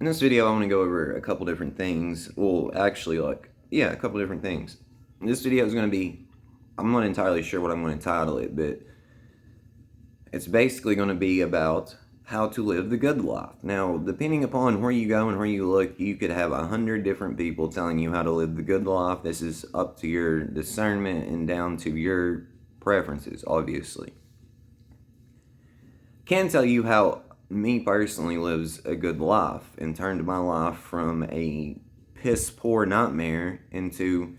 In this video, I want to go over a couple different things. Well, actually, a couple different things. This video is going to be, I'm not entirely sure what I'm going to title it, but it's basically going to be about how to live the good life. Now, depending upon where you go and where you look, you could have 100 different people telling you how to live the good life. This is up to your discernment and down to your preferences, obviously. Can tell you how me personally lives a good life and turned my life from a piss poor nightmare into,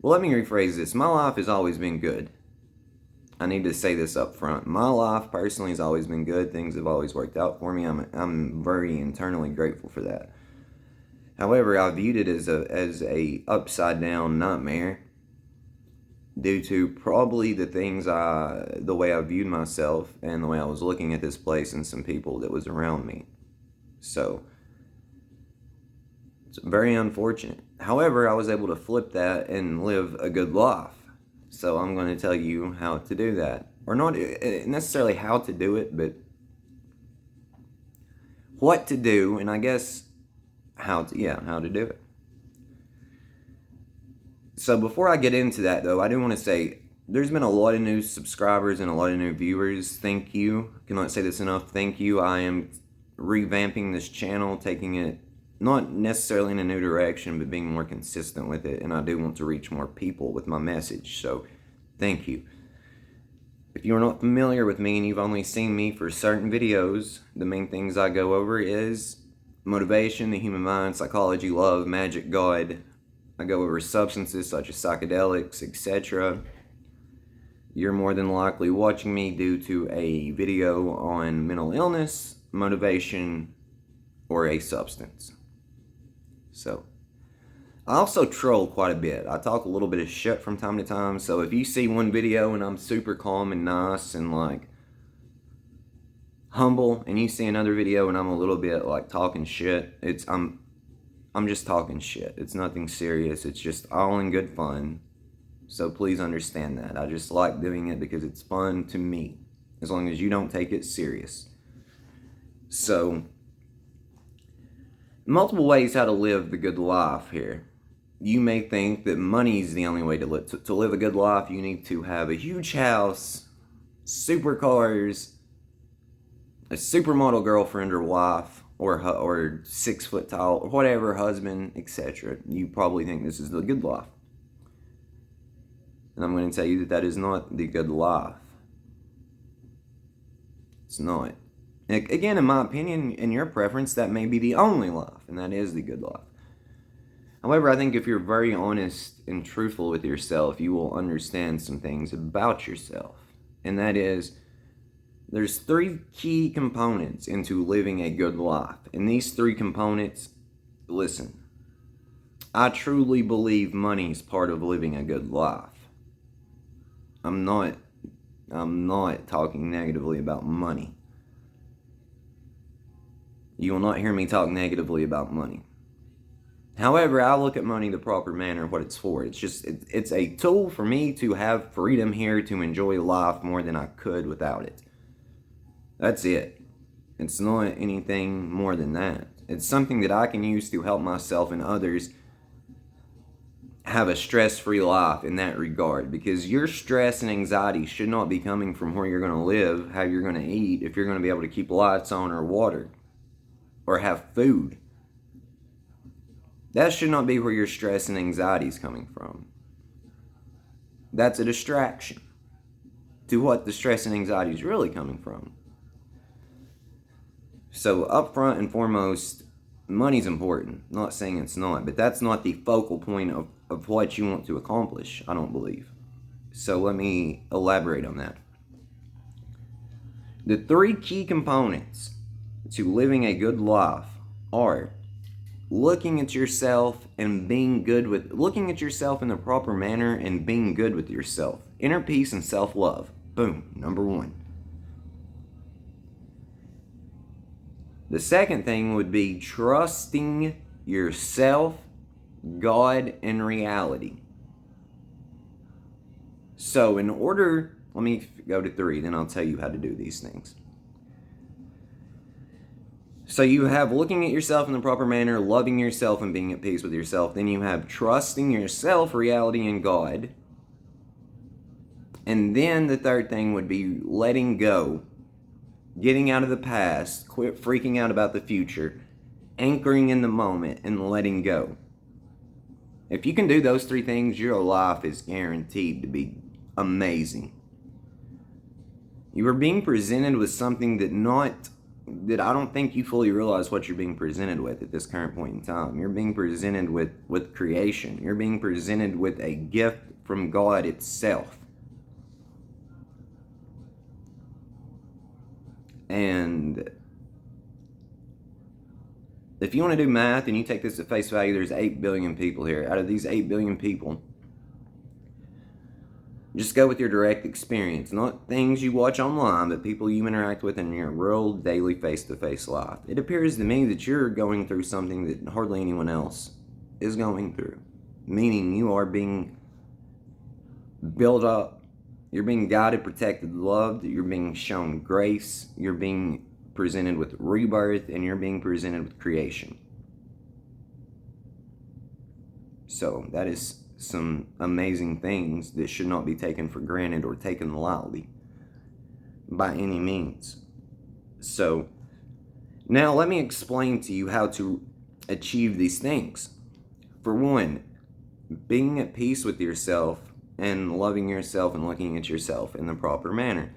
well, let me rephrase this. My life has always been good. I need to say this up front. My life personally has always been good. Things have always worked out for me. I'm very internally grateful for that. However, I viewed it as a upside down nightmare due to probably the way I viewed myself and the way I was looking at this place and some people that was around me. So it's very unfortunate. However, I was able to flip that and live a good life. So I'm going to tell you how to do that. Or not necessarily how to do it, but what to do, and I guess how to do it. So before I get into that, though, I do want to say there's been a lot of new subscribers and a lot of new viewers. Thank you. I cannot say this enough. Thank you. I am revamping this channel, taking it not necessarily in a new direction, but being more consistent with it. And I do want to reach more people with my message. So thank you. If you're not familiar with me and you've only seen me for certain videos, the main things I go over is motivation, the human mind, psychology, love, magic, God. I go over substances such as psychedelics, etc. You're more than likely watching me due to a video on mental illness, motivation, or a substance. So, I also troll quite a bit. I talk a little bit of shit from time to time. So if you see one video and I'm super calm and nice and like humble, and you see another video and I'm a little bit like talking shit, I'm just talking shit. It's nothing serious. It's just all in good fun. So please understand that. I just like doing it because it's fun to me, as long as you don't take it serious. So, multiple ways how to live the good life here. You may think that money is the only way to live a good life. You need to have a huge house, supercars, a supermodel girlfriend or wife, or 6 foot tall, or whatever, husband, etc. You probably think this is the good life. And I'm going to tell you that is not the good life. It's not. Again, in my opinion, in your preference, that may be the only life, and that is the good life. However, I think if you're very honest and truthful with yourself, you will understand some things about yourself. And that is, there's 3 key components into living a good life. And these 3 components, listen, I truly believe money is part of living a good life. I'm not talking negatively about money. You will not hear me talk negatively about money. However, I look at money the proper manner, what it's for. It's a tool for me to have freedom here to enjoy life more than I could without it. That's it. It's not anything more than that. It's something that I can use to help myself and others have a stress-free life in that regard. Because your stress and anxiety should not be coming from where you're going to live, how you're going to eat, if you're going to be able to keep lights on or water, or have food. That should not be where your stress and anxiety is coming from. That's a distraction to what the stress and anxiety is really coming from. So up front and foremost, money's important. I'm not saying it's not, but that's not the focal point of what you want to accomplish, I don't believe. So let me elaborate on that. The 3 key components to living a good life are looking at yourself and looking at yourself in the proper manner and being good with yourself. Inner peace and self-love. Boom, number 1. The second thing would be trusting yourself, God, and reality. So let me go to 3, then I'll tell you how to do these things. So you have looking at yourself in the proper manner, loving yourself and being at peace with yourself. Then you have trusting yourself, reality, and God. And then the third thing would be letting go, getting out of the past, quit freaking out about the future, anchoring in the moment, and letting go. If you can do those three things, your life is guaranteed to be amazing. You are being presented with something that I don't think you fully realize what you're being presented with at this current point in time. You're being presented with creation. You're being presented with a gift from God itself. And if you want to do math and you take this at face value, there's 8 billion people here. Out of these 8 billion people, just go with your direct experience, not things you watch online, but people you interact with in your real daily face-to-face life. It appears to me that you're going through something that hardly anyone else is going through, meaning you are being built up, you're being guided, protected, loved, you're being shown grace, you're being presented with rebirth, and you're being presented with creation. So that is some amazing things that should not be taken for granted or taken lightly by any means. So now let me explain to you how to achieve these things. For one, being at peace with yourself and loving yourself and looking at yourself in the proper manner.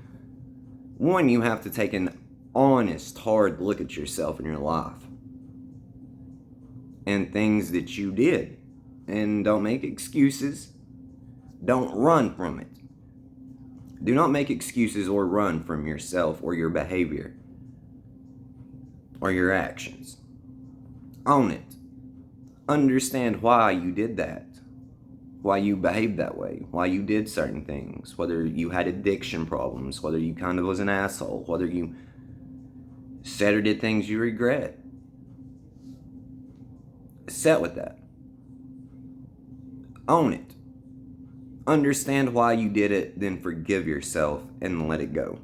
One, you have to take an honest, hard look at yourself in your life and things that you did. And don't make excuses. Don't run from it. Do not make excuses or run from yourself or your behavior or your actions. Own it. Understand why you did that. Why you behaved that way. Why you did certain things. Whether you had addiction problems. Whether you kind of was an asshole. Whether you said or did things you regret. Set with that. Own it. Understand why you did it, then forgive yourself and let it go.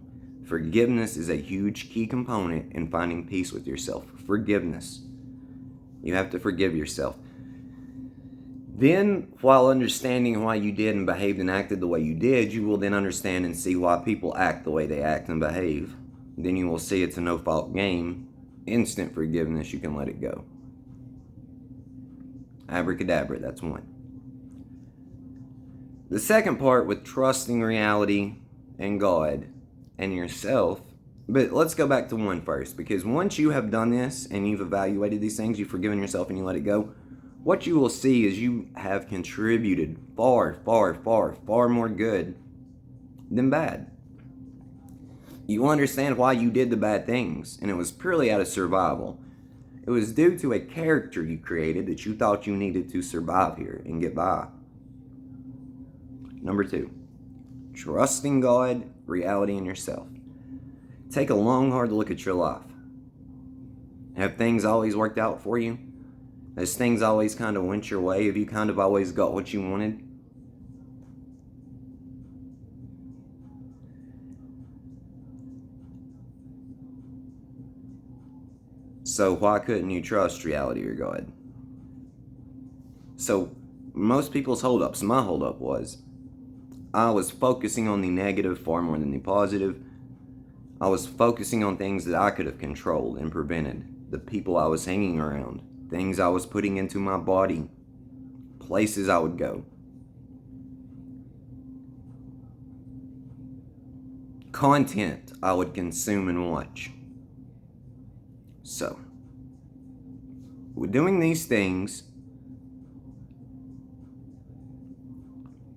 Forgiveness is a huge key component in finding peace with yourself. Forgiveness. You have to forgive yourself. Then, while understanding why you did and behaved and acted the way you did, you will then understand and see why people act the way they act and behave. Then you will see it's a no-fault game. Instant forgiveness, you can let it go. Abracadabra, that's one. The second part with trusting reality and God and yourself, but let's go back to one first, because once you have done this and you've evaluated these things, you've forgiven yourself and you let it go, what you will see is you have contributed far, far, far, far more good than bad. You will understand why you did the bad things, and it was purely out of survival. It was due to a character you created that you thought you needed to survive here and get by. Number 2, trusting God, reality, and yourself. Take a long, hard look at your life. Have things always worked out for you? Has things always kind of went your way? Have you kind of always got what you wanted? So why couldn't you trust reality or God? So most people's holdups, my holdup was, I was focusing on the negative far more than the positive. I was focusing on things that I could have controlled and prevented. The people I was hanging around, things I was putting into my body, places I would go. Content I would consume and watch. So, with doing these things,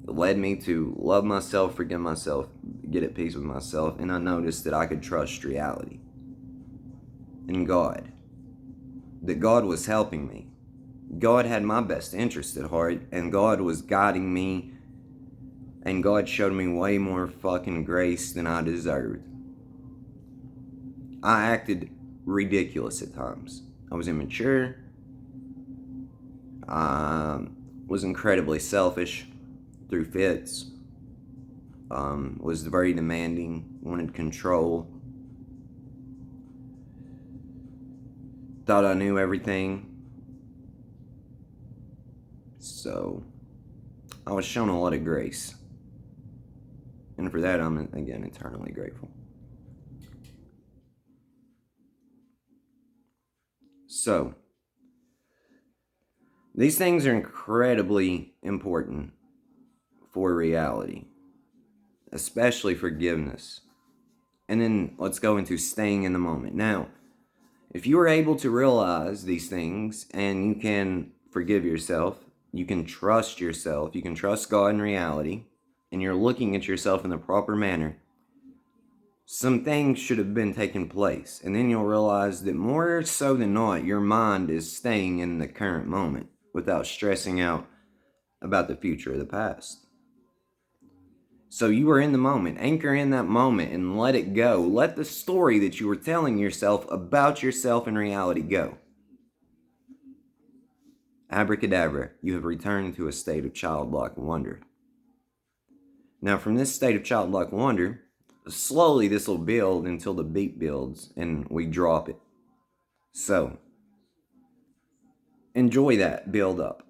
it led me to love myself, forgive myself, get at peace with myself, and I noticed that I could trust reality and God. That God was helping me. God had my best interest at heart, and God was guiding me, and God showed me way more fucking grace than I deserved. I acted ridiculous at times. I was immature. I was incredibly selfish. Through fits, was very demanding, wanted control. thought I knew everything. So I was shown a lot of grace. And for that, I'm, again, eternally grateful. So, these things are incredibly important for reality, especially forgiveness. And then let's go into staying in the moment. Now, if you are able to realize these things and you can forgive yourself, you can trust yourself, you can trust God in reality, and you're looking at yourself in the proper manner, some things should have been taking place. And then you'll realize that more so than not, your mind is staying in the current moment without stressing out about the future or the past. So you are in the moment. Anchor in that moment and let it go. Let the story that you were telling yourself about yourself in reality go. Abracadabra, you have returned to a state of childlike wonder. Now, from this state of childlike wonder, slowly this will build until the beat builds and we drop it. So, enjoy that build up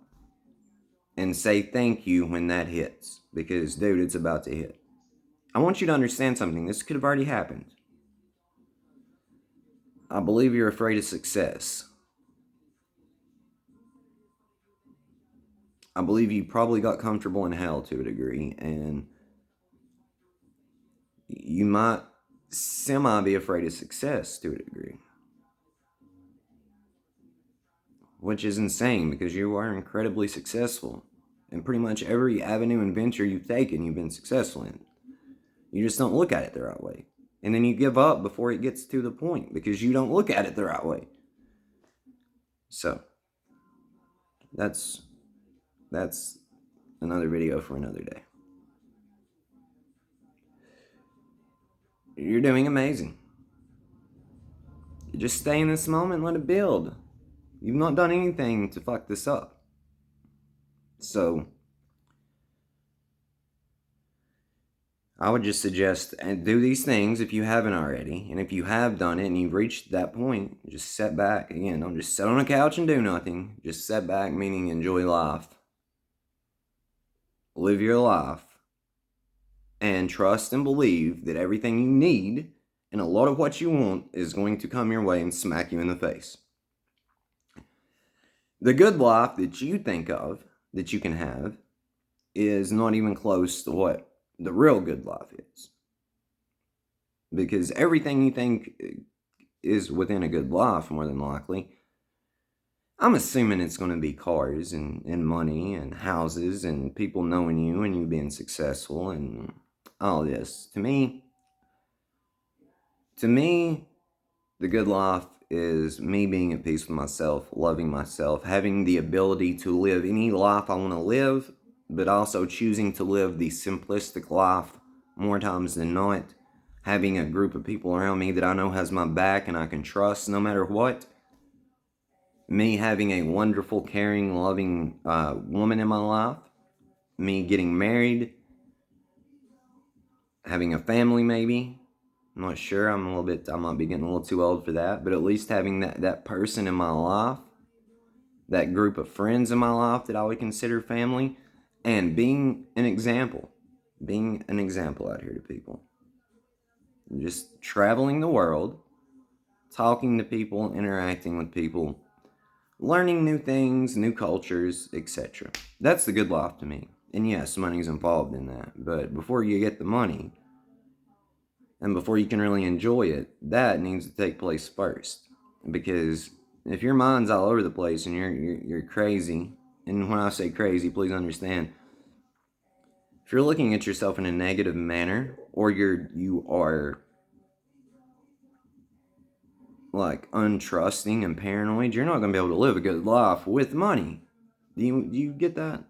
and say thank you when that hits, because, dude, it's about to hit. I want you to understand something. This could have already happened. I believe you're afraid of success. I believe you probably got comfortable in hell to a degree, and you might semi be afraid of success to a degree. Which is insane, because you are incredibly successful. And pretty much every avenue and venture you've taken, you've been successful in. You just don't look at it the right way. And then you give up before it gets to the point, because you don't look at it the right way. So, that's another video for another day. You're doing amazing. You just stay in this moment and let it build. You've not done anything to fuck this up. So, I would just suggest and do these things if you haven't already. And if you have done it and you've reached that point, just sit back. Again, don't just sit on a couch and do nothing. Just sit back, meaning enjoy life. Live your life. And trust and believe that everything you need and a lot of what you want is going to come your way and smack you in the face. The good life that you think of, that you can have, is not even close to what the real good life is. Because everything you think is within a good life, more than likely, I'm assuming it's going to be cars and money and houses and people knowing you and you being successful and all this. To me, the good life is me being at peace with myself, loving myself, having the ability to live any life I want to live, but also choosing to live the simplistic life more times than not, having a group of people around me that I know has my back and I can trust no matter what, me having a wonderful, caring, loving woman in my life, me getting married, having a family maybe. I'm not sure. I might be getting a little too old for that, but at least having that person in my life, that group of friends in my life that I would consider family, and being an example out here to people. Just traveling the world, talking to people, interacting with people, learning new things, new cultures, etc. That's the good life to me. And yes, money's involved in that, but before you get the money, and before you can really enjoy it, that needs to take place first. Because if your mind's all over the place and you're crazy, and when I say crazy, please understand, if you're looking at yourself in a negative manner, or you are like untrusting and paranoid, you're not going to be able to live a good life with money. Do you get that?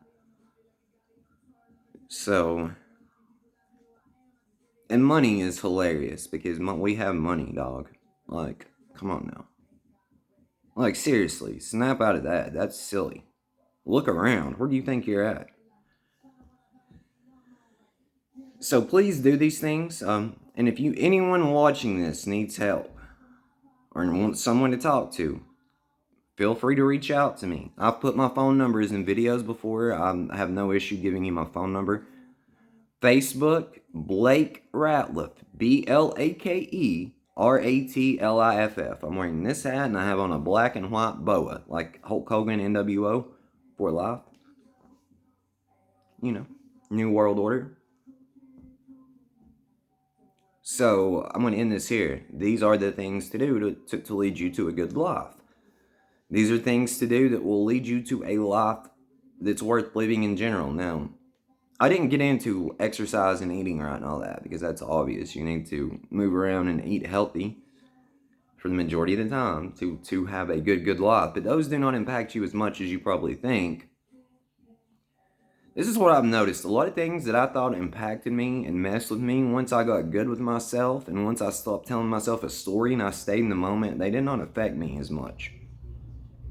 So, and money is hilarious because we have money, dog. Like, come on now. Like, seriously, snap out of that. That's silly. Look around. Where do you think you're at? So please do these things. And if anyone watching this needs help or wants someone to talk to, feel free to reach out to me. I've put my phone numbers in videos before. I have no issue giving you my phone number. Facebook, Blake Ratliff, BlakeRatliff. I'm wearing this hat and I have on a black and white boa, like Hulk Hogan, NWO, for life. You know, New World Order. So I'm going to end this here. These are the things to do to lead you to a good life. These are things to do that will lead you to a life that's worth living in general. Now, I didn't get into exercise and eating right and all that because that's obvious. You need to move around and eat healthy for the majority of the time to have a good life. But those do not impact you as much as you probably think. This is what I've noticed. A lot of things that I thought impacted me and messed with me, once I got good with myself and once I stopped telling myself a story and I stayed in the moment, they did not affect me as much.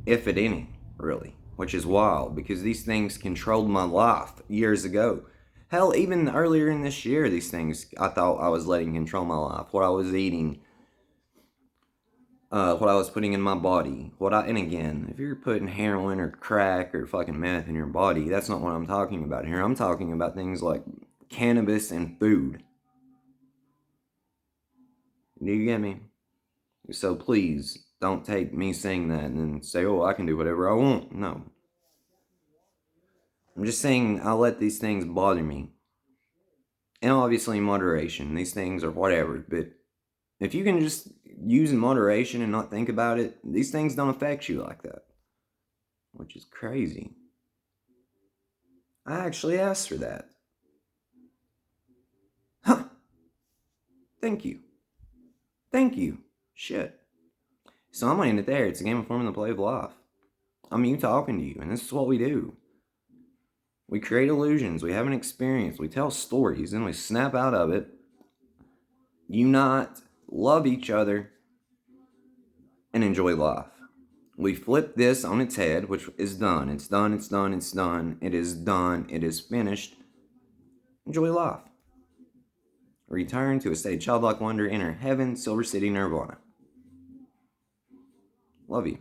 If at any, really. Which is wild because these things controlled my life years ago. Hell, even earlier in this year, these things I thought I was letting control my life. What I was eating, what I was putting in my body. And again, if you're putting heroin or crack or fucking meth in your body, that's not what I'm talking about here. I'm talking about things like cannabis and food. Do you get me? So please, don't take me saying that and then say, oh, I can do whatever I want. No. I'm just saying I'll let these things bother me. And obviously in moderation. These things are whatever. But if you can just use in moderation and not think about it, these things don't affect you like that. Which is crazy. I actually asked for that. Huh. Thank you. Thank you. Shit. So I'm gonna end it there. It's a game of form and the play of life. I'm you talking to you, and this is what we do. We create illusions, we have an experience, we tell stories, and we snap out of it, unite, love each other, and enjoy life. We flip this on its head, which is done. It's done, it's done, it's done. It is done, it is finished. Enjoy life. Return to a state of childlike wonder, enter heaven, Silver City, Nirvana. Love you.